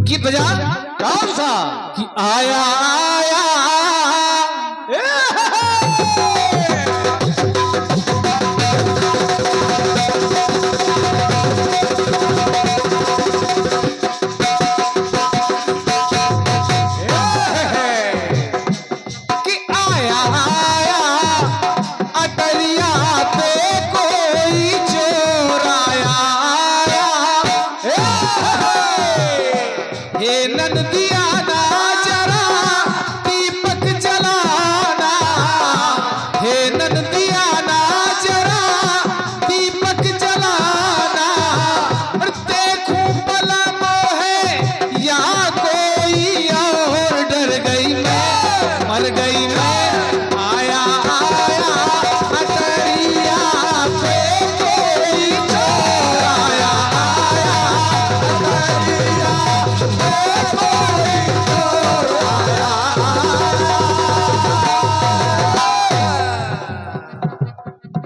गीत बजा। कौन सा? कि आया आया कि आया आया अटरिया पे कोई चोर आया हे नंदिया ना जरा दीपक जलाना, हे नंदिया ना जरा दीपक जलाना, और देखूं भला मोहे या कोई और, डर गई मैं मर गई मैं, आया आया अटरिया पे कोई चोर आया अटरिया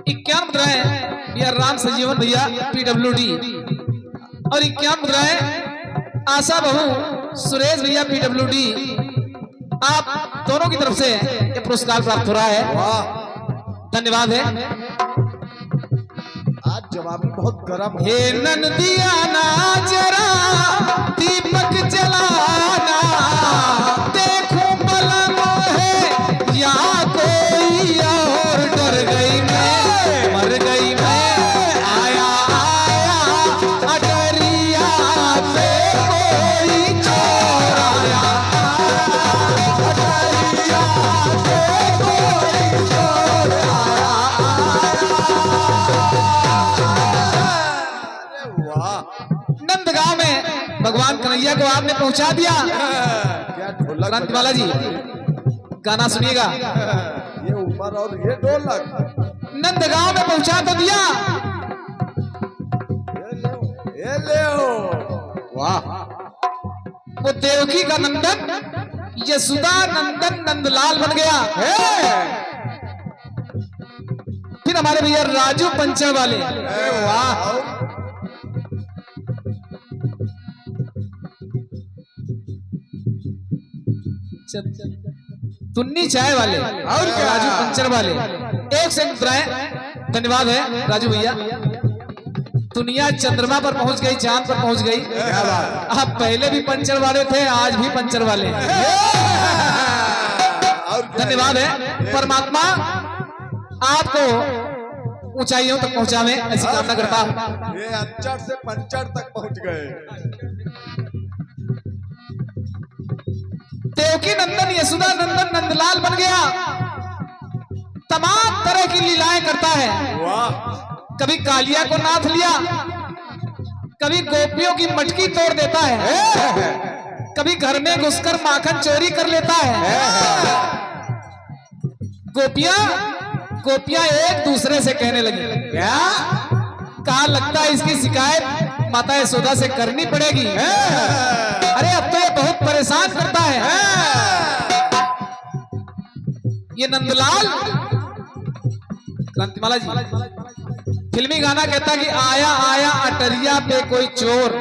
इक्यावन मुद्राएं भैया राम संजीवन भैया PWD, और 51 मुद्राएं आशा बहू सुरेश भैया PWD। आप दोनों की तरफ से ये पुरस्कार प्राप्त हो रहा है, धन्यवाद है। आज जवाबी बहुत गर्म है। हे नंदिया ना जरा दीपक जलाना, देखूं भला मोहे या कोई और, डर गई मैं मर गई मैं, आया आया अटरिया पे कोई चोर आया अटरिया पे कोई चोर नंदगांव में भगवान कन्हैया को आपने पहुंचा दिया। क्या ढोलक क्रांतिमाला जी गाना सुनिएगा। ये ऊपर और ये ढोलक नंदगांव में पहुंचा तो दिया। ये ले वाह। वो देवकी का नंदन यशोदा नंदन नंदलाल बन गया। फिर हमारे भैया राजू पंचर वाले, वाह। तुन्नी चाय वाले और राजू पंचर वाले, एक से मुद्राएं, धन्यवाद है राजू भैया। दुनिया चंद्रमा पर पहुंच गई, चांद पर पहुंच गई। आप पहले भी पंचर वाले थे, आज भी पंचर वाले हैं। धन्यवाद है। परमात्मा आपको ऊंचाइयों तक पहुंचावे, ऐसी कामना करता हूं। ये अंचर से पंचर तक पहुंच गए। देवकी नंदन यशोदा नंदन नंदलाल बन गया। तमाम तरह की लीलाएं करता है। वाह। कभी कालिया को नाथ लिया, कभी गोपियों की मटकी तोड़ देता है, कभी घर में घुसकर माखन चोरी कर लेता है। गोपियां एक दूसरे से कहने लगी, क्या कहा लगता है इसकी शिकायत माता यशोदा से करनी पड़ेगी। अरे अब तो ये बहुत परेशान करता है ये नंदलाल। क्रांतिमाला जी फिल्मी गाना कहता कि आया आया अटरिया पे कोई चोर,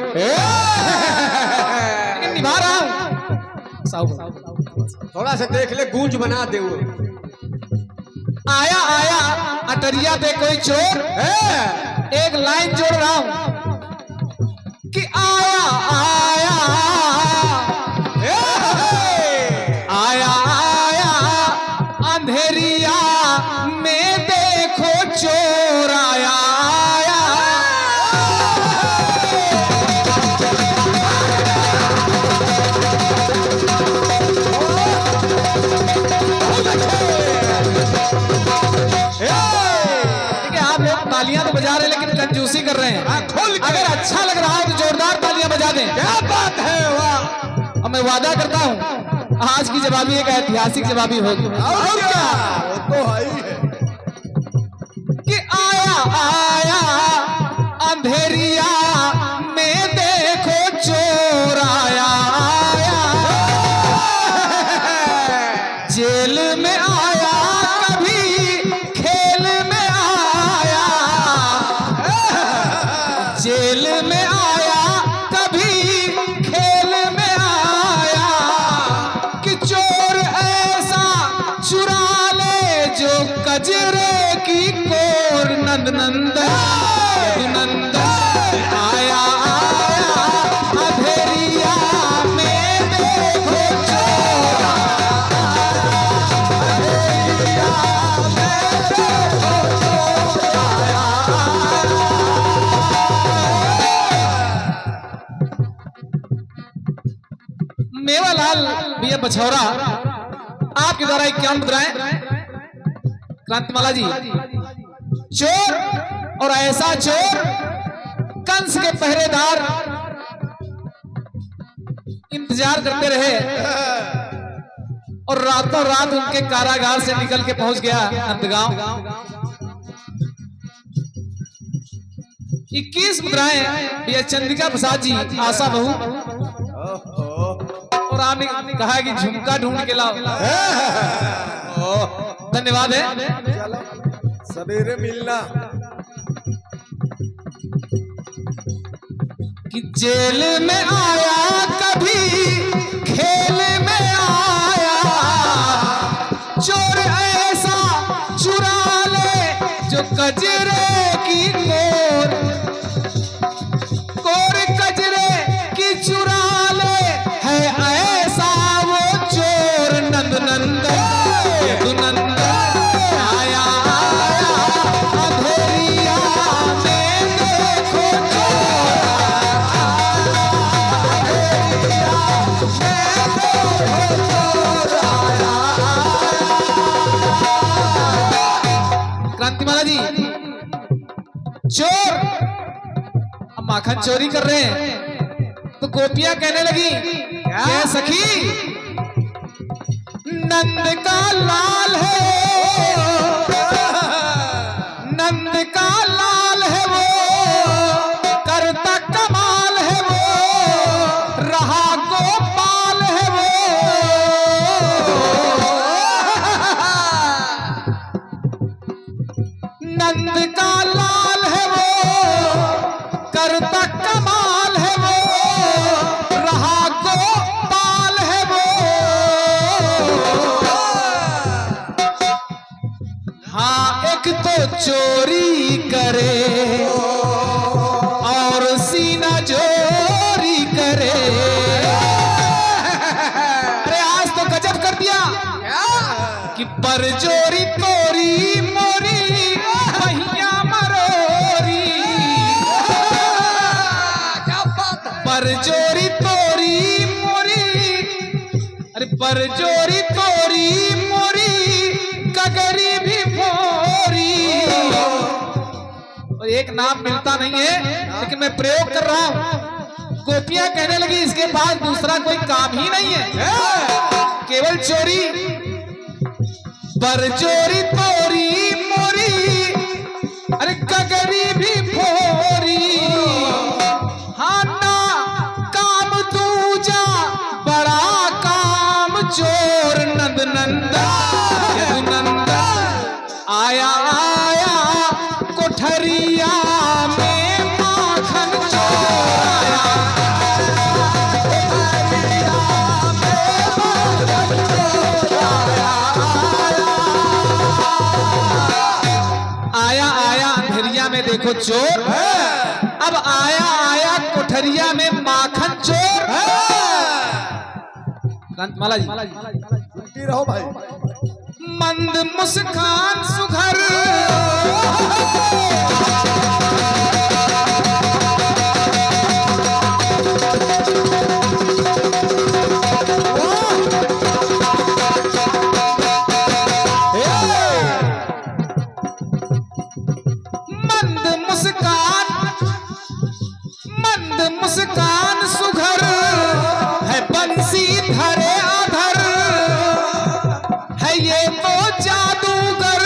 लेकिन निभा रहा हूं। थोड़ा सा देख ले, गूंज बना दे वो। आया आया अटरिया पे कोई चोर, एक लाइन जोड़ रहा हूं कि आया आया आया आया अंधेरिया में देखो चोर आया आया। ठीक है, आप लोग तालियां तो बजा रहे हैं लेकिन कंजूसी कर रहे हैं। अगर अच्छा लग रहा है तो जोरदार तालियां बजा दें। क्या बात है, वाह। और मैं वादा करता हूं आज की जवाबी एक ऐतिहासिक जवाबी होगी। और क्या, वो तो है ही है। कि आया आया अंधेरिया में देखो चोर आया आया, जेल में आया कभी खेल में आया, जेल में आया कभी खेल में यदुनंदन यदुनंदन आया आया अंधेरिया में देखो चोरा मेवालाल भैया बछौरा आपके द्वारा एक क्या मुद्राएं क्रांतिमाला जी। चोर और ऐसा चोर कंस के पहरेदार इंतजार करते रहे और रातों रात उनके कारागार से निकल के पहुंच गया नंदगांव। 21 मुद्राएं भैया चंद्रिका प्रसाद जी आशा बहू और आपने कहा कि झुमका ढूंढ के लाओ। धन्यवाद है। चलो सवेरे मिलना। कि जेल में आया कभी खेल में आया चोर ऐसा चुरा ले जो कजरे की कोर कजरे की चुरा ले है ऐसा वो चोर नंद नंदन यदुनंदन आया आया अंधेरिया में देखो क्रांतिमाला जी। चोर अब माखन चोरी कर रहे हैं तो गोपियां कहने लगी क्या सखी नंद का लाल है नंद का लाल है वो करता कमाल है वो रहा गोपाल है वो नंद का लाल है वो करता कमाल है वो रहा गोपाल है वो। हाँ एक तो चोरी करे और सीना चोरी करे। अरे आज तो गजब कर दिया कि पर चोरी तोरी मोरी भैया मरोरी पर चोरी तोरी मोरी अरे पर चोरी तोरी मोरी कगरी भी फोरी। और एक नाम मिलता नहीं है लेकिन मैं प्रयोग कर रहा हूं। गोपियां कहने लगी इसके पास दूसरा कोई काम ही नहीं है केवल चोरी पर चोरी तोरी मोरी अरे कगरी भी फोरी। हाँ ना काम दूजा बड़ा काम चोर नंद नंदन यदुनंदन आया आया कोठरिया में माखन चोर आया आया अंधेरिया में देखो चोर अब आया आया कोठरिया में माखन चोर। क्रांतिमाला जी सुनती रहो भाई। मंद मुस्कान सुघर मंद मुस्कान सुघर है बंसी धरे आधर है ये तो जादूगर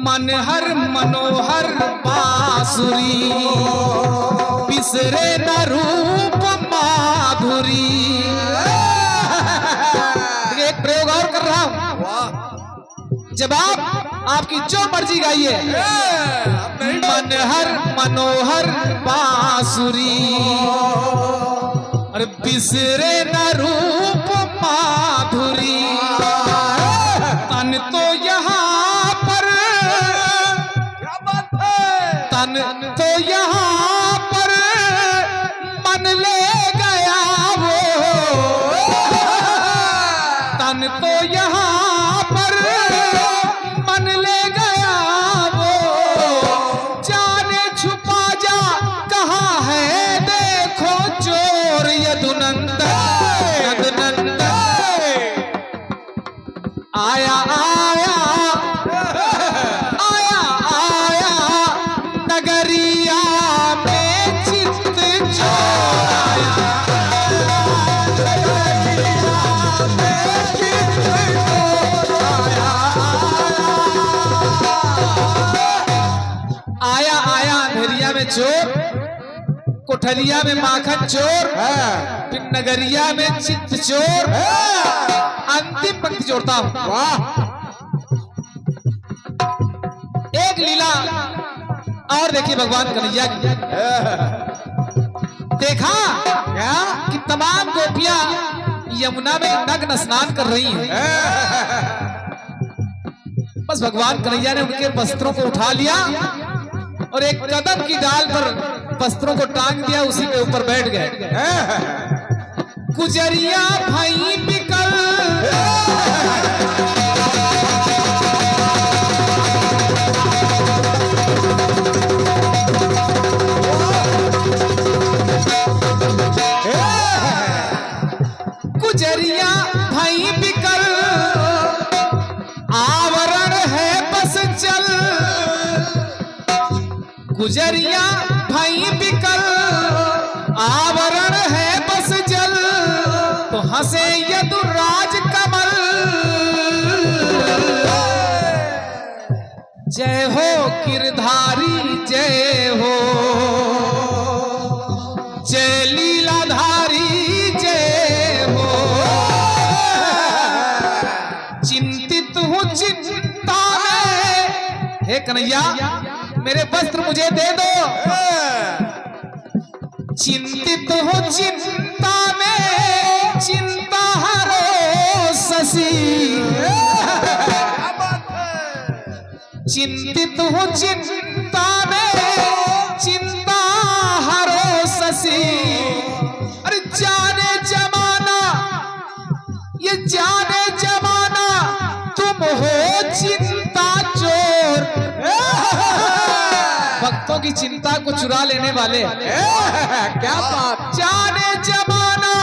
मनहर मनोहर बांसुरी बिसरे न रूप माधुरी। एक प्रयोग और कर रहा हूं जब आप आपकी जो मर्जी गाइए मनहर मनोहर बांसुरी और बिसरे न रूप माधुरी तन तो यहाँ तो यहाँ पर मन ले गया वो, तन तो यहाँ पर मन ले गया वो, जाने छुपा जा कहाँ है देखो चोर यदुनंदन यदुनंदन। आया आया आया आया नगरिया में चित्त चोर आया, नगरिया में चित्त चोर आया, आया अंधेरिया में चोर, कोठलिया में माखन चोर, फिर नगरिया में चित्त चोर। अंतिम पंक्ति जोड़ता हूं। वाह! एक लीला और देखिए भगवान कन्हैया की। देखा क्या कि तमाम गोपियां यमुना में नग्न स्नान कर रही हैं। बस भगवान कन्हैया ने उनके वस्त्रों को उठा लिया और एक कदम की डाल पर वस्त्रों को टांग दिया, उसी के ऊपर बैठ गए। गुजरिया भाई बिकल गुजरिया भाई बिकल आवरण है बस चल, गुजरिया भाई बिकल आवरण है बस जल, तो हंसे यदुराज कमल। जय हो गिरधारी जय हो, जय लीलाधारी जय हो, चिंतित हूँ चिंता में, हे कन्हैया मेरे वस्त्र मुझे दे दो। चिंतित हो चिंता में चिंता हरो शशि, चिंतित हो चिंता में चिंता हरो शशि। अरे जाने जमाना ये जाने जमाना तुम हो चिंता चोर, भक्तों की चिंता को चुरा लेने वाले। क्या बात! जाने जमाना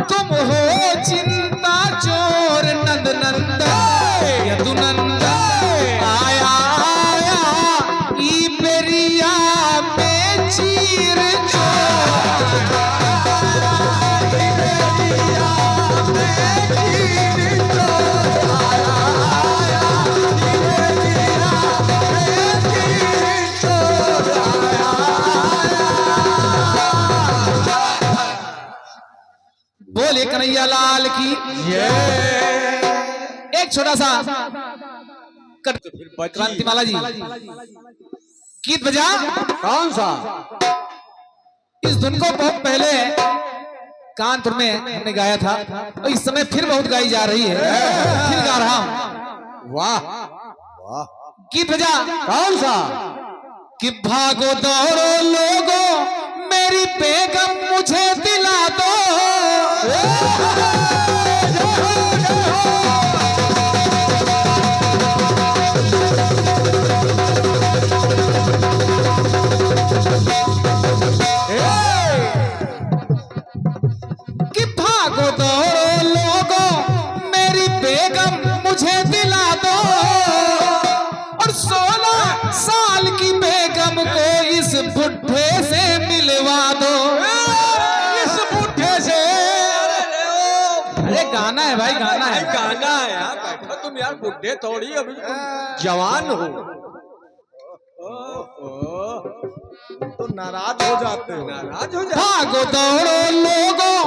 तुम हो चिंता चोर, नंद नंदन यदुनंदन। आया आया ई पेरिया में चीर चोर, पेरिया में चीर चोर, आया आया ई पेरिया में चीर चोर। बोले कन्हैया लाल की। एक छोटा सा क्रांतिमाला जी गीत बजा। कौन सा? इस धुन को बहुत पहले कानपुर में हमने गाया था और इस समय फिर बहुत गाई जा रही है, फिर गा रहा हूं। वाह वाह! गीत बजा। कौन सा? कि भागो दौड़ो लोगों मेरी बेगम मुझे दिला दो, कि भागो दौड़ो लोगों मेरी बेगम मुझे दिला दो, और 16 साल की बेगम को इस बुढ़े से मिलवा दो। इस बुढ़े से अरे गाना है भाई, गाना है, गाना है यार। बैठो तुम यार, बुढ़े थोड़ी अभी जवान हो। तो नाराज हो जाते हो, नाराज हो जाते। भागो दौड़ो लोगों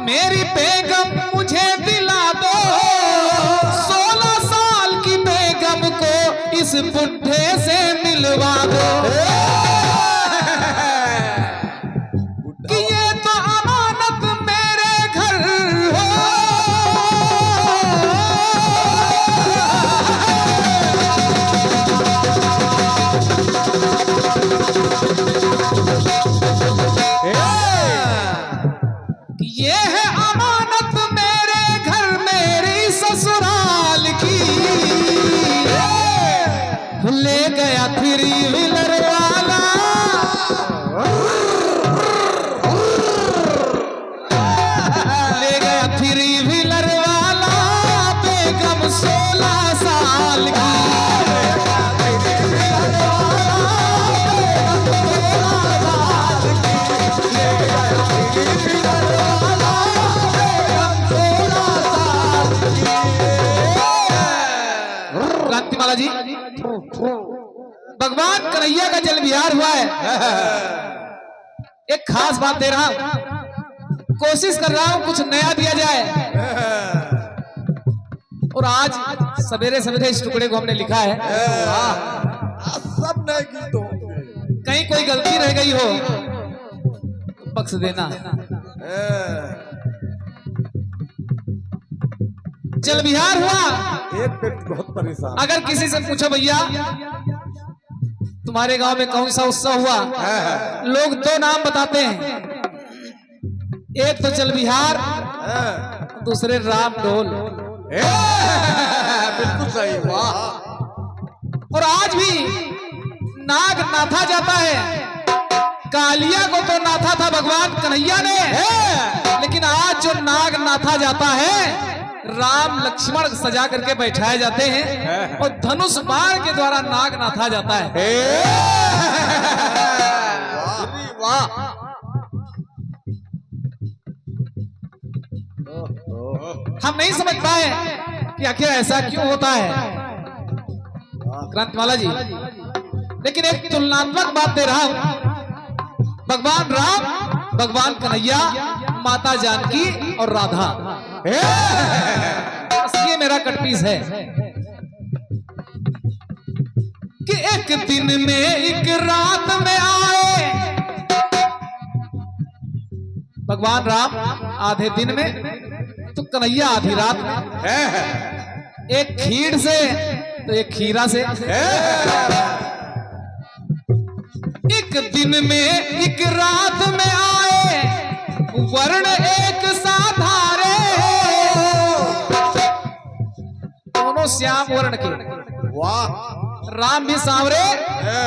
मेरी बेगम मुझे दिला दो, 16 साल की बेगम को इस बुढ़े से मिलवा दो। कि ये तो अमानत मेरे घर हो, माला जी, भगवान कन्हैया का जल विहार हुआ है। एक खास बात दे रहा हूं, कोशिश कर रहा हूं कुछ नया दिया जाए। और आज सवेरे सवेरे इस टुकड़े को हमने लिखा है। सब नए गीतों कहीं कोई गलती रह गई हो तो बख्श देना। जल विहार हुआ। एक व्यक्ति बहुत परेशान। अगर किसी से पूछो भैया तुम्हारे गांव में कौन सा उत्सव हुआ, लोग दो नाम बताते हैं, एक तो जल विहार, दूसरे राम डोल। बिल्कुल सही, वाह। और आज भी नाग नाथा जाता है। कालिया को तो नाथा था भगवान कन्हैया ने, लेकिन आज जो नाग नाथा जाता है, राम लक्ष्मण सजा करके बैठाए जाते हैं और धनुष बाण के द्वारा नाग नाथा जाता है। वाह। हम नहीं समझ पाए कि आखिर ऐसा क्यों होता है ग्रंथमाला जी, लेकिन एक तुलनात्मक बात दे रहा हूं। भगवान राम, भगवान कन्हैया, माता जानकी और राधा, ये मेरा कटपीस है कि एक दिन में एक रात में आए भगवान राम आधे दिन में, तो कन्हैया आधी रात में। एक खीर से तो एक खीरा से। एक दिन में एक रात में आए, वर्ण एक साथ हारे, दोनों श्याम वर्ण के। वाह। राम भी सांवरे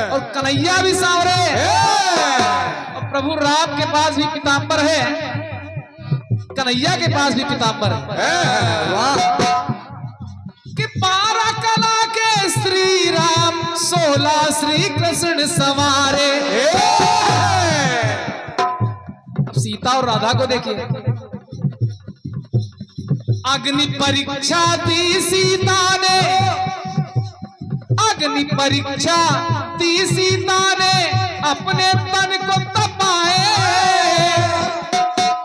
और कन्हैया भी सांवरे। और प्रभु राम के पास भी पीताम्बर है, कन्हैया के पास भी पीताम्बर है। वाह। कि 12 कला के श्री राम, 16 श्री कृष्ण सवारे। अब सीता और राधा को देखिए। अग्नि परीक्षा दी सीता ने, अग्नि परीक्षा दी सीता ने, अपने तन को तपाए,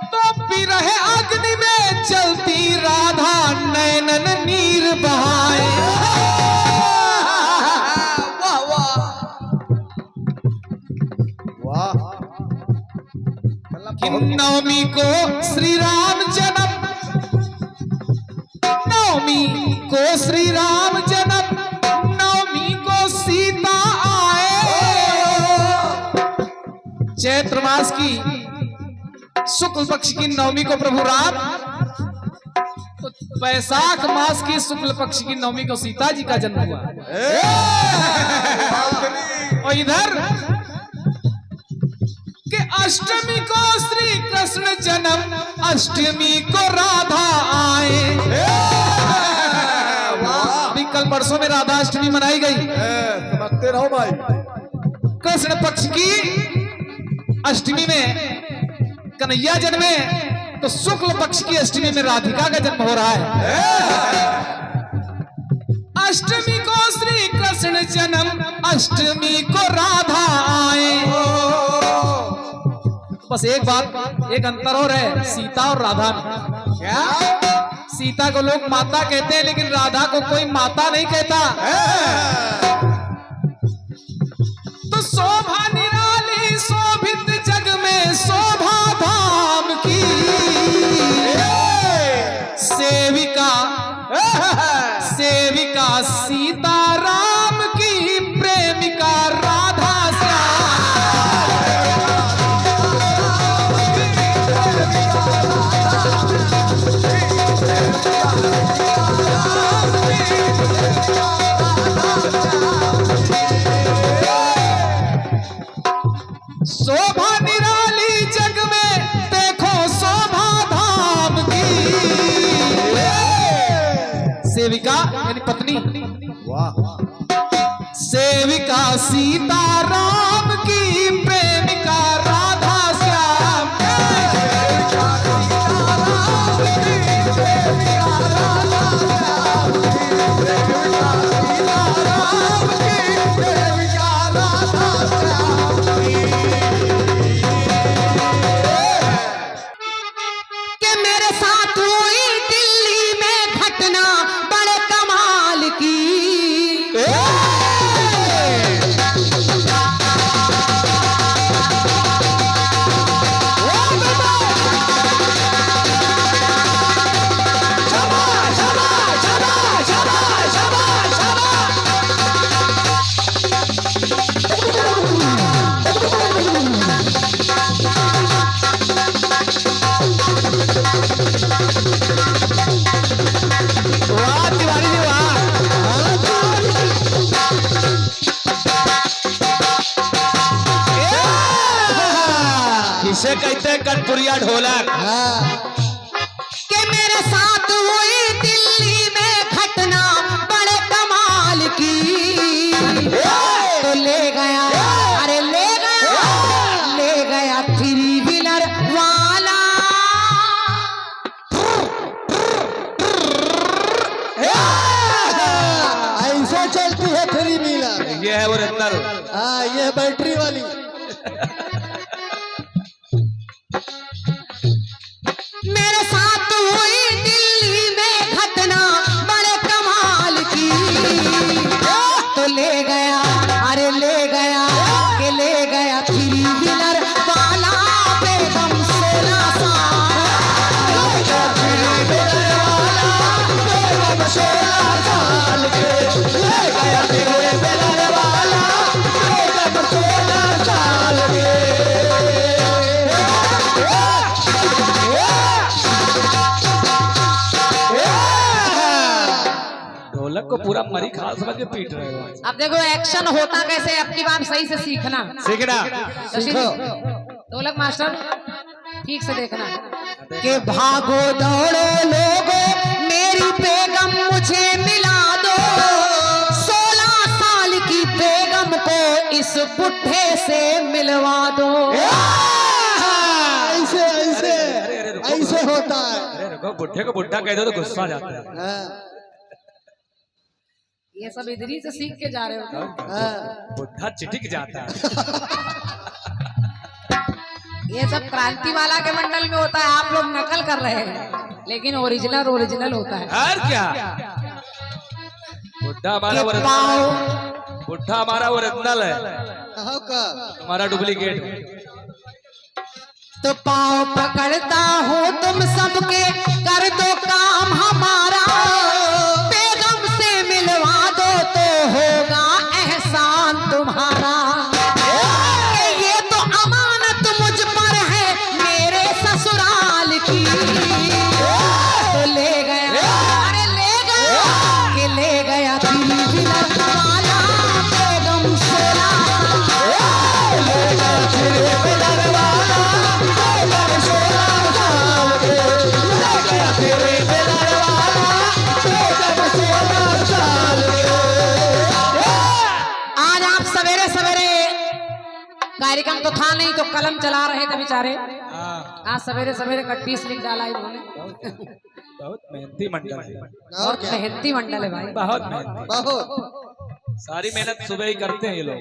तो विरह अग्नि में चलती राधा नैनन नीर बहाए। वाह वाह वाह। कि नवमी को श्री राम जन्म, नवमी को श्री राम जन्म, नवमी को सीता आए। चैत्र मास की शुक्ल पक्ष की नवमी को प्रभु राम, तो वैशाख मास की शुक्ल पक्ष की नवमी को सीता जी का जन्म हुआ। और इधर के अष्टमी को श्री कृष्ण जन्म, अष्टमी को राधा आए। अभी कल परसों में राधा अष्टमी मनाई गई। समझते रहो भाई। कृष्ण पक्ष की अष्टमी में कन्हैया जन्मे, तो शुक्ल पक्ष की अष्टमी में राधिका का जन्म हो रहा है। अष्टमी को श्री कृष्ण जन्म, अष्टमी को राधा आए। बस एक बात, एक अंतर और है सीता और राधा में। क्या? सीता को लोग माता कहते हैं, लेकिन राधा को कोई माता नहीं कहता। तो शोभा निराली शोभित जग में, शोभा धाम की सेविका, सेविका सीता राम की, प्रेमिका राधा शोभा निराली जग में, देखो शोभा धाम की सेविका यानी पत्नी। वाह। सेविका सीता राम की, प्रेमिका राधा श्याम। इसे कहते हैं कटपुरिया ढोलक। कि मेरे साथ हुई दिल्ली में घटना बड़े कमाल की, तो ले गया, अरे ले गया थ्री व्हीलर वाला। ऐसे चलती है थ्री व्हीलर। ये है ओरिजिनल। हाँ, ये बैटरी वाली। मेरे साथ हुई दिल्ली में घटना बड़े कमाल की, तो ले गया, अरे ले गया, के ले गया थ्री व्हीलर वाला बेगम 16 साल के, ले गया थ्री व्हीलर वाला बेगम 16 साल के। ढोलक को पूरा मरी खाल समझ के पीट रहे हो। अब देखो एक्शन होता कैसे, अब की बात सही से सीखना। सीखना। शशि जी, ढोलक मास्टर ठीक से देखना कि भागो दौड़ो लोगो मेरी बेगम मुझे मिला दो, 16 साल की बेगम को इस बुढ़े से मिलवा दो। ऐसे ऐसे ऐसे होता है। अरे रुको, बुढ़े को बुढ़ा कह दो तो गुस्सा आ जाता है। हाँ, ये सब इधर ही से सीख के जा रहे हो। हाँ। बुढ़ा चिटिक जाता है। ये सब क्रांति वाला के मंडल में होता है, आप लोग नकल कर रहे हैं, लेकिन ओरिजिनल होता है। और क्या, बुढ़ा हमारा ये ओरिजिनल पाओ, है। बुढ़ा हमारा ओरिजिनल है, कहो का हमारा डुप्लीकेट है। तो पाँव पकड़ता हूँ तुम सबके, कर दो काम हमारा, बेगम से मिलवा दो तो होगा एहसान तुम्हारा। ये तो अमानत मुझ पर है मेरे ससुराल की, तो ले गया, अरे ले गया, कि ले गया थ्री व्हीलर वाला बेगम 16 साल, ले गया थ्री व्हीलर वाला बेगम 16 साल के, ले गया थ्री व्हीलर वाला बेगम 16 साल के। आज आप सवेरे सवेरे, कार्यक्रम तो था नहीं तो कलम चला रहे थे बेचारे, आज सवेरे सवेरे 31 लिख डाला इन्होंने। बहुत मेहनती मंडल है, बहुत मेहनती मंडल है भाई, बहुत मेहनती। बहुत। सारी मेहनत सुबह ही करते हैं ये लोग।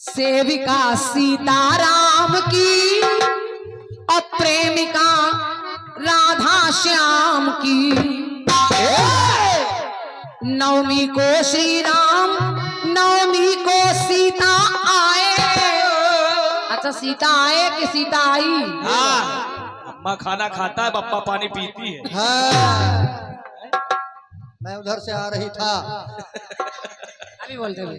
सेविका सीताराम की और प्रेमिका राधा श्याम की, नवमी को श्री राम, नवमी को सीता आए। अच्छा, सीता आए कि सीता आई? हाँ, अम्मा खाना खाता है, पप्पा पानी पीती है। हाँ, मैं उधर से आ रही था। अभी बोलते हुए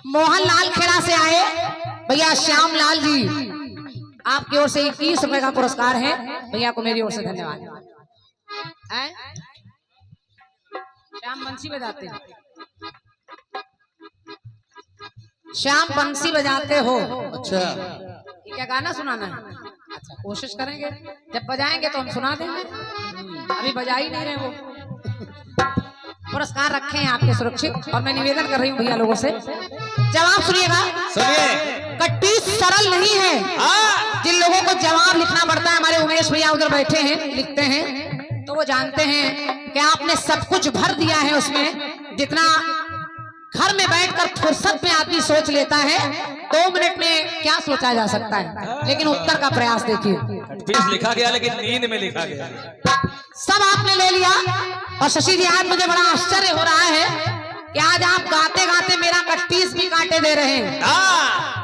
मोहनलाल खेड़ा से आए भैया श्याम लाल जी, आपकी ओर से 21 रुपए का पुरस्कार है, भैया को मेरी ओर से धन्यवाद। हैं? श्याम बंसी बजाते हैं, श्याम बंसी बजाते हो। अच्छा, ये क्या गाना सुनाना है? अच्छा, कोशिश करेंगे, जब बजाएंगे तो हम सुना देंगे, अभी बजा ही नहीं रहे वो। पुरस्कार रखे हैं आपके सुरक्षित, और मैं निवेदन कर रही हूँ भैया लोगों से, जवाब सुनिएगा। सुनिए, कट्टी सरल नहीं है, जिन लोगों को जवाब लिखना पड़ता है, हमारे उमेश भैया उधर बैठे हैं लिखते हैं, तो वो जानते हैं कि आपने सब कुछ भर दिया है उसमें, जितना घर में बैठकर फुर्सत में आदमी सोच लेता है, 2 मिनट में क्या सोचा जा सकता है, लेकिन उत्तर का प्रयास देखिए। पीस लिखा गया लेकिन नींद में लिखा गया। सब आपने ले लिया, और शशि जी आज मुझे बड़ा आश्चर्य हो रहा है कि आज आप गाते गाते मेरा 31 भी काटे दे रहे हैं।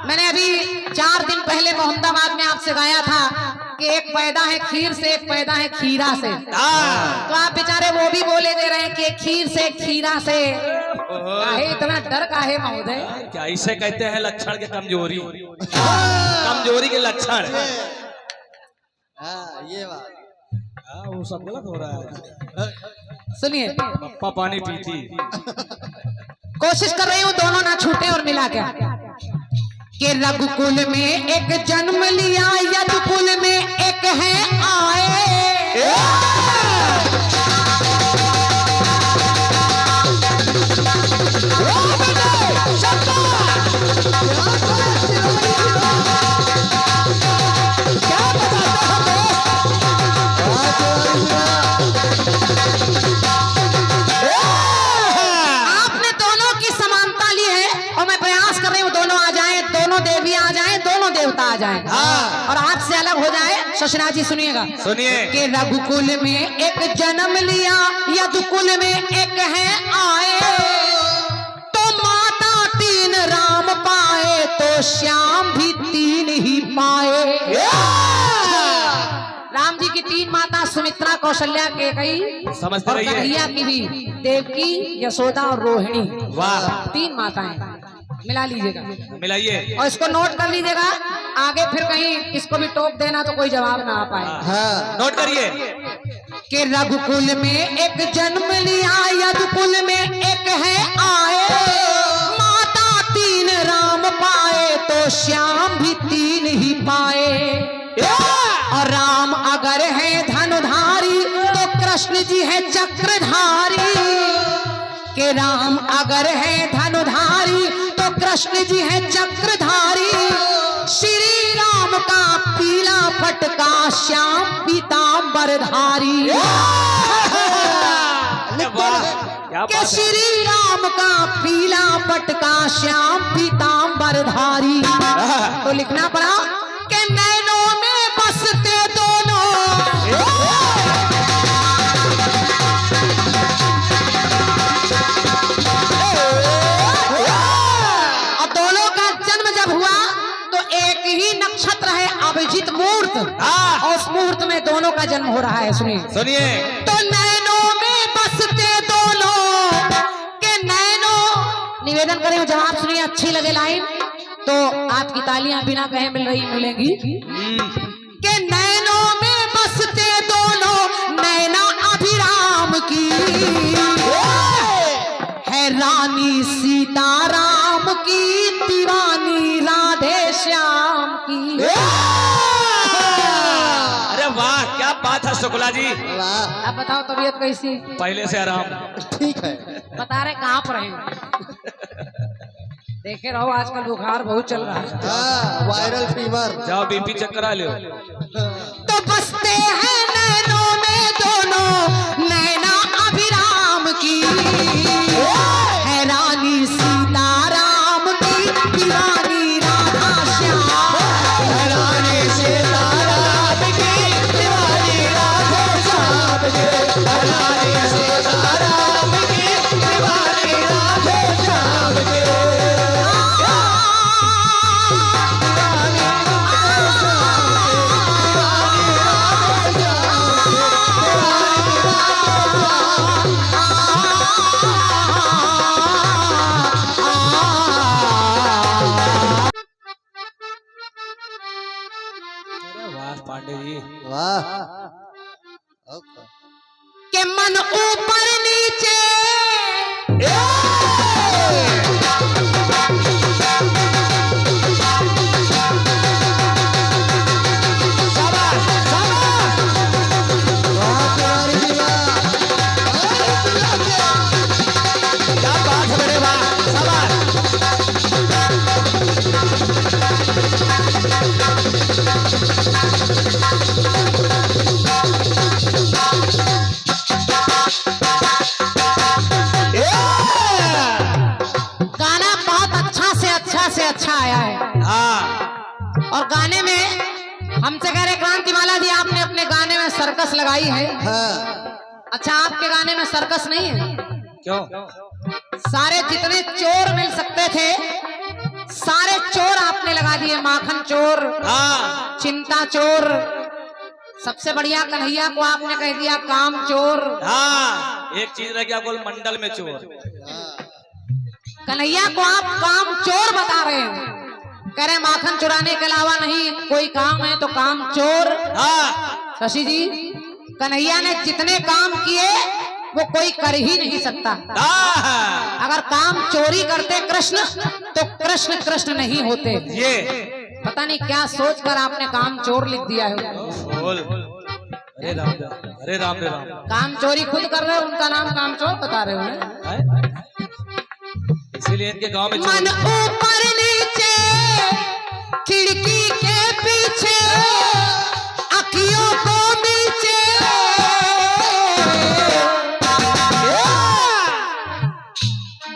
मैंने अभी 4 दिन पहले मोहम्मदाबाद में आपसे गाया था कि एक पैदा है खीर से, एक पैदा है खीरा से, तो आप बेचारे वो भी बोले दे रहे हैं कि खीर से खीरा से। काहे इतना डर काहे महोदय? क्या इसे कहते हैं लक्षण के कमजोरी, कमजोरी के लक्षण। हाँ, ये बात। वो सब गलत हो रहा है। सुनिए, पप्पा पानी पीती। कोशिश कर रही हूँ दोनों ना छूटे और मिला के, कि रघुकुल में एक जन्म लिया, यदुकुल में एक है आए। आपने दोनों की समानता ली है और मैं प्रयास कर रही हूँ दोनों आ जाएं, दोनों देवी आ जाएं, दोनों देवता आ जाएं। और आपसे अलग हो जाए। शशनाथ जी सुनिएगा, सुनिए। कि रघुकुल में एक जन्म लिया, यदुकुल में एक है आए। तो माता तीन राम पाए, तो श्याम भी तीन ही पाए। राम जी की तीन माता सुमित्रा, कौशल्या, केकई समझते और रहिए। कन्हैया की भी, देवकी, यशोदा और रोहिणी। वाह। तीन माताएं मिला लीजिएगा मिलाइए। और इसको नोट कर लीजिएगा। आगे फिर कहीं इसको भी टोक देना तो कोई जवाब ना आ पाए। हाँ। नोट करिए। कि रघुकुल में एक जन्म लिया, यदुकुल में एक है आए। माता तीन राम पाए, तो श्याम भी तीन ही पाए। और राम अगर है धनुधारी, तो कृष्ण जी है चक्रधारी। कि राम अगर है धनुधारी, तो कृष्ण जी है चक्रधारी। श्री राम का पीला फटका, श्याम पीतांबरधारी। क्या कि बात है। श्री राम का पीला फटका, श्याम पीतांबरधारी। तो लिखना पड़ा कि नैनों में बसते दोनों। अब दोनों का जन्म जब हुआ तो एक ही नक्षत्र है अभिजीत मुहूर्त, और उस मुहूर्त में दोनों का जन्म हो रहा है। सुनिए सुनिए। तो नैनों में बसते दोनों, के नैनों। निवेदन करें, जवाब सुनिए, अच्छी लगे लाइन तो आपकी तालियां बिना कहे मिलेंगी। के नैनों में बसते दोनों, नैना अभिराम की है रानी सीताराम की, दीवानी राधे श्याम की। अरे वाह, क्या बात है शुक्ला जी। वाह। अब बताओ तबीयत कैसी? पहले से आराम। ठीक है। बता रहे कहाँ पर हैं? देखे रहो, आजकल बुखार बहुत चल रहा है। हाँ, वायरल फीवर। जाओ बीपी चेक करा लो। तो बसते हैं नैनों में दोनों, नैना अभिराम की है रानी सीताराम की, दीवानी राधा श्याम। रानी सीताराम की, दीवानी राधा श्याम की। रानी सीताराम की, दीवानी राधा श्याम की। वाह पांडे जी। वाह। ओके। के मन ऊपर नीचे वाह कुमारी जी, वाह। क्या बात है मेरे वाह। शाबाश। गाना बहुत अच्छा से अच्छा आया है। हाँ। और गाने में हमसे कह रहे क्रांतिमाला जी, आपने अपने गाने में सर्कस लगाई है। हाँ। अच्छा, आपके गाने में सर्कस नहीं है? क्यों? सारे जितने चोर मिल सकते थे, सारे चोर आपने लगा दिए। माखन चोर, हाँ। चिंता चोर, सबसे बढ़िया कन्हैया को आपने कह दिया काम चोर। हाँ। एक चीज रह गया, बोल मंडल में चोर। कन्हैया को आप काम चोर बता रहे हैं। कह रहे माखन चुराने के अलावा नहीं कोई काम है तो काम चोर। हाँ। शशि जी, कन्हैया ने जितने काम किए वो कोई कर ही नहीं सकता। अगर काम चोरी करते कृष्ण तो कृष्ण कृष्ण नहीं होते। ये पता नहीं क्या सोचकर आपने काम चोर लिख दिया है। बोल। अरे राम अरे राम रे राम। काम चोरी खुद कर रहे हो, उनका नाम काम चोर बता रहे हो। इसीलिए इनके गांव में मन ऊपर नीचे खिड़की के पीछे अखियों को नीचे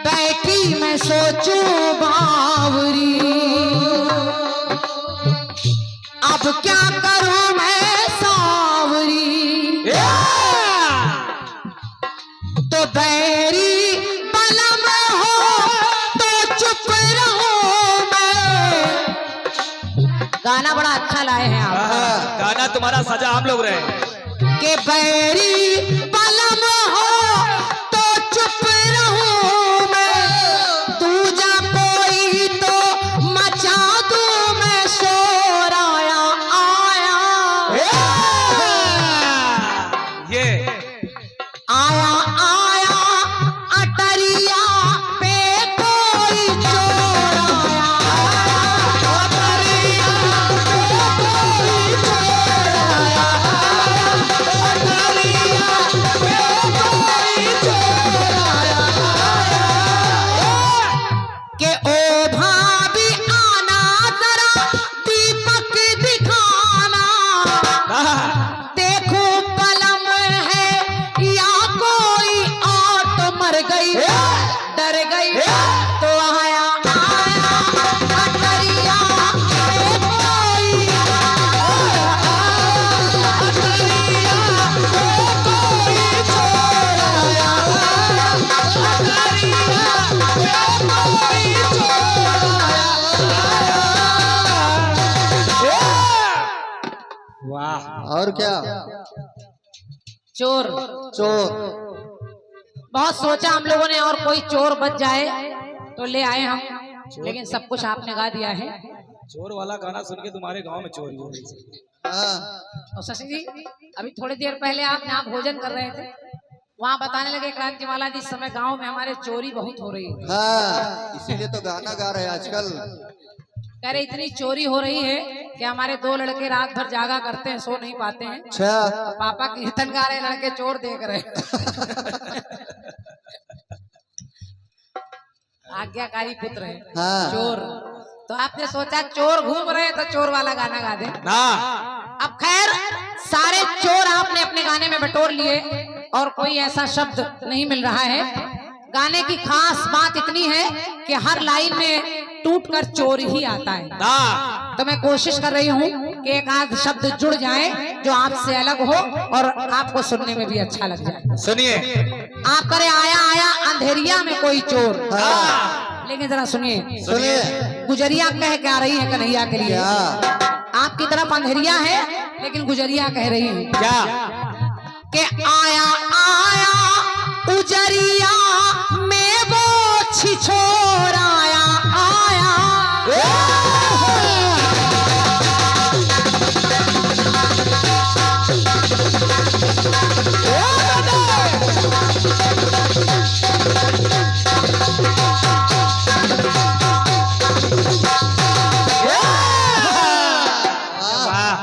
बैठी मैं सोचूं बावरी, अब क्या करूं मैं सावरी। तो बैरी बलम हो तो चुप रहूं मैं। गाना बड़ा अच्छा लाए हैं आप। गाना तुम्हारा सजा हम लोग रहे कि बैरी बलम हो तो चुप रहूं मैं, दूजा कोई तो मचा दूं मैं शोर आया आया। ये आया आया अटरिया पे कोई चोर आया, अटरिया पे कोई चोर आया, अटरिया पे कोई चोर आया। के ओ भाभी आना जरा दीपक दिखाना, देखो पलम है या कोई आट मर गई डर गई। तो आया आया अटरिया पे कोई, अटरिया पे कोई चोर आया, अटरिया पे कोई चोर आया। वाह। और क्या? चोर चोर। बहुत सोचा हम लोगों ने और कोई चोर बच जाए तो ले आए हम, लेकिन सब कुछ आपने गा दिया है। चोर वाला गाना सुन के तुम्हारे गांव में चोरी हो रही हाँ। और शशि जी अभी थोड़ी देर पहले आप यहाँ भोजन कर रहे थे, वहाँ बताने लगे क्रांतिमाला जी इस समय गांव में हमारे चोरी बहुत हो रही है। हाँ, इसीलिए तो गाना गा रहे हैं आजकल। कह रहे इतनी चोरी हो रही है कि हमारे 2 लड़के रात भर जागा करते हैं, सो नहीं पाते हैं। अच्छा। पापा कीर्तन गा रहे, लड़के चोर देख रहे। आज्ञाकारी पुत्र है हाँ। चोर। तो आपने सोचा चोर घूम रहे तो चोर वाला गाना गा दे। ना। अब खैर सारे चोर आपने अपने गाने में बटोर लिए और कोई ऐसा शब्द नहीं मिल रहा है। गाने की खास बात इतनी है कि हर लाइन में टूटकर चोर ही आता है। ना। तो मैं कोशिश कर रही हूँ कि एक आध शब्द जुड़ जाए जो आपसे अलग हो और आपको सुनने में भी अच्छा लग जाए। सुनिए। आप करे आया आया अंधेरिया में कोई चोर। हाँ। लेकिन जरा सुनिए, सुनिए। गुजरिया कह के आ रही है कन्हैया के लिए। क्या? आपकी तरफ अंधेरिया है लेकिन गुजरिया कह रही है क्या? कि आया आया उजरिया में वो छिछोर आया आया।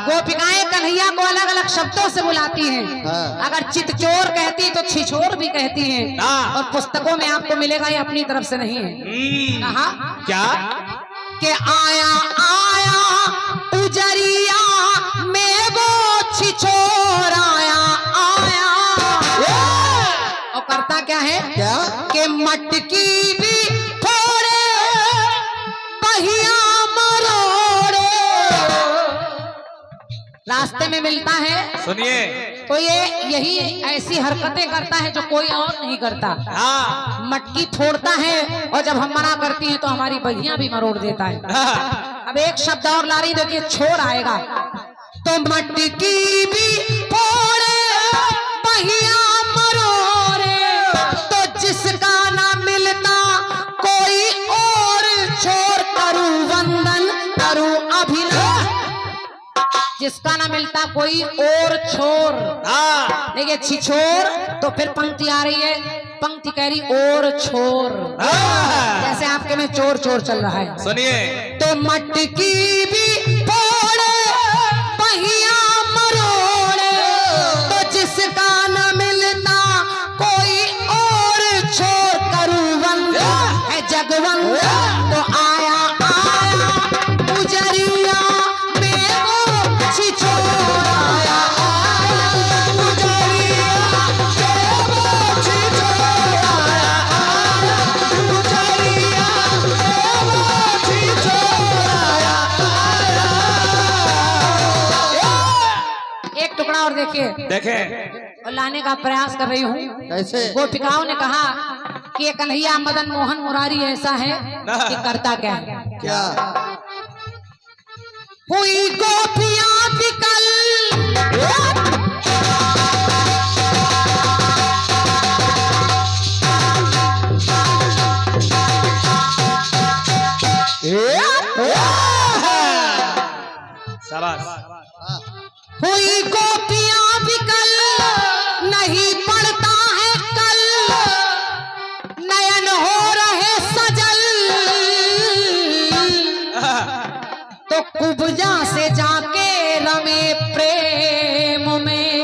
गोपिकाएं कन्हैया को अलग अलग शब्दों से बुलाती हैं। हाँ। अगर चितचोर कहती तो छिछोर भी कहती हैं। हाँ। और पुस्तकों में आपको मिलेगा ये अपनी तरफ से नहीं है। कहा क्या? कि आया आया उजरिया में वो छिछोर आया आया। और करता क्या है? क्या? कि मटकी भी थोड़े पहिया मरोड़े रास्ते में मिलता है। सुनिए। तो ये यही ऐसी हरकतें करता है जो कोई और नहीं करता। हाँ। मटकी फोड़ता है और जब हम मना करती हैं तो हमारी बहियां भी मरोड़ देता है। हाँ। अब एक शब्द और ला रही, देखिए छोर आएगा। तो मटकी भी फोड़े बहिया मरोड़े, तो जिसका ना मिलता कोई और छोर करूं वंदन करूं अभिनय। जिसका ना मिलता कोई और छोर। हाँ देखिए छिछोर तो फिर पंक्ति आ रही है, पंक्ति कह रही और छोर। हाँ। जैसे आपके में चोर चोर चल रहा है। सुनिए तो मटकी भी फोड़े पहिया मरोड़े, तो जिसका न मिलता कोई और छोर। करुवंद है जगवंद तो आया आया गुजरिया में वो छिछोर आया आया गुजरिया में वो छिछोर आया आया गुजरिया में वो छिछोर आया आया। एक टुकड़ा और देखिए देखें और लाने का प्रयास कर रही हूँ। कैसे? गोपिकाओं ने कहा कि ये कन्हैया मदन मोहन मुरारी ऐसा है कि करता क्या है। क्या? हुई गोपियां विकल शाबाश हुई गोपियां विकल नहीं पड़ता है कल, नयन हो रहे सजल। तो कुब्जा से जाके रमे प्रेम में,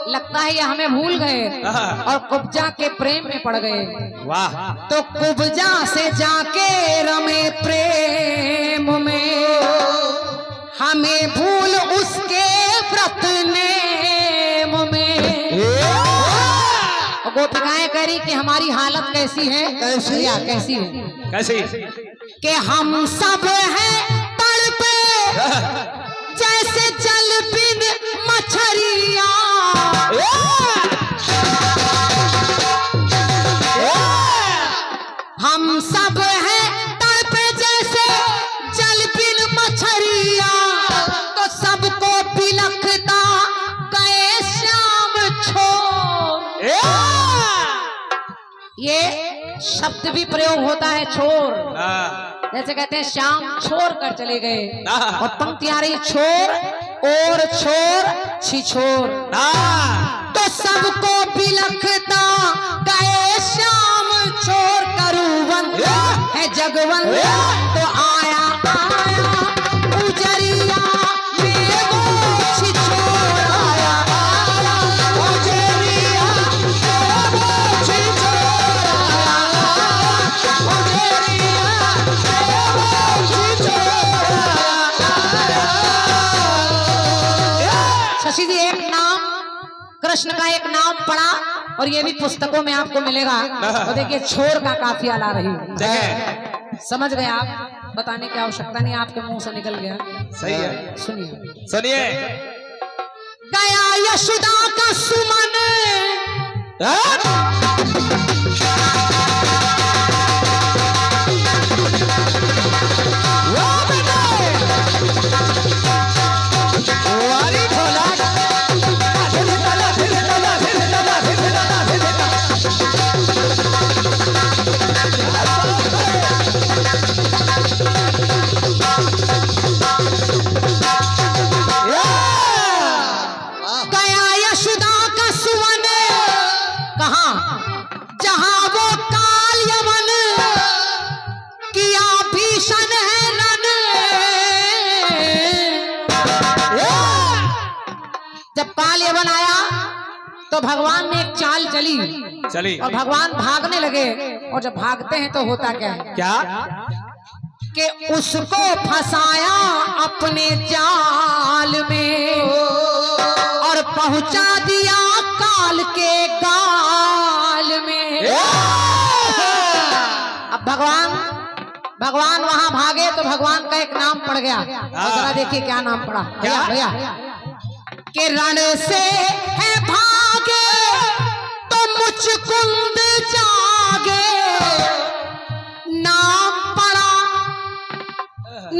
लगता है ये हमें भूल गए और कुब्जा के प्रेम में पड़ गए। वाह तो कुब्जा से जाके रमे प्रेम में, हमें भूल उसके व्रत नेम में। गोपिकाएं कह रही कि हमारी हालत कैसी है। कैसी? भैया कैसी है कैसी कि हम सब हैं तड़पे जैसे जल बिन मछरिया। हम सब हैं तड़पे जैसे जल बिन मछरिया, तो सबको बिलखता गए श्याम छोर। ये शब्द भी प्रयोग होता है छोर, जैसे कहते हैं श्याम छोड़ कर चले गए। और पंक्ति आ रही छोर और छोर छिछोर, तो सबको बिलखता गए श्याम छोर। करुवंत है जगवंत तो आया आया उजरिया में वो छिछोर आया आया उजरिया में वो छिछोर आया उजरिया में वो छिछोर आया। शशि जी एक नाम कृष्ण का एक नाम पढ़ा और ये भी पुस्तकों में आपको मिलेगा। तो देखिए छोर का काफिया ला रही है। समझ गए आप, बताने की आवश्यकता नहीं, आपके मुंह से निकल गया। सही है सुनिए सुनिए गया यशोदा का सुमन गया यशोदा का सुमन कहा जहां वो काल यमन किया भीषण है रन। जब काल यमन आया तो भगवान ने एक चाल चली और भगवान भागने लगे। और जब भागते हैं तो होता क्या है क्या कि उसको फंसाया अपने जाल में और पहुंचा दिया काल के गाल में। अब भगवान वहां भागे तो भगवान का एक नाम पड़ गया। और जरा देखिए क्या नाम पड़ा भैया भैया कि रण से है भागे तो मुचकुंद जागे।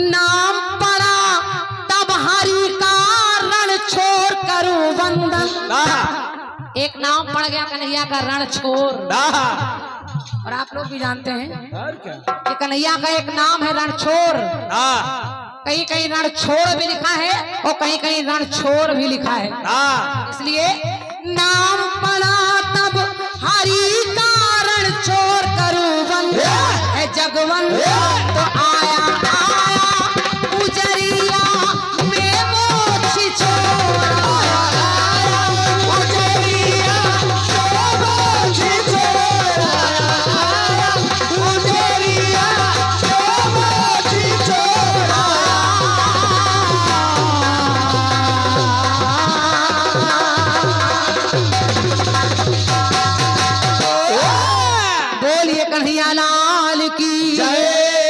नाम पड़ा तब हरि का रण छोड़ करूं वंदन। एक नाम पड़ गया कन्हैया का रण छोड़। और आप लोग भी जानते हैं कि कन्हैया का एक नाम है रण छोड़। कहीं कहीं रणछोड़ भी लिखा है और कहीं कहीं रणछोड़ भी लिखा है। हाँ इसलिए नाम पड़ा तब हरि का रणछोड़ करूं बंद है जगवन तो आया उजरिया में मोक्ष छोड़ा उजरिया में मोक्ष छोड़ा उजरिया में मोक्ष छोड़ा बोलिए कन्हैया लाल की जय।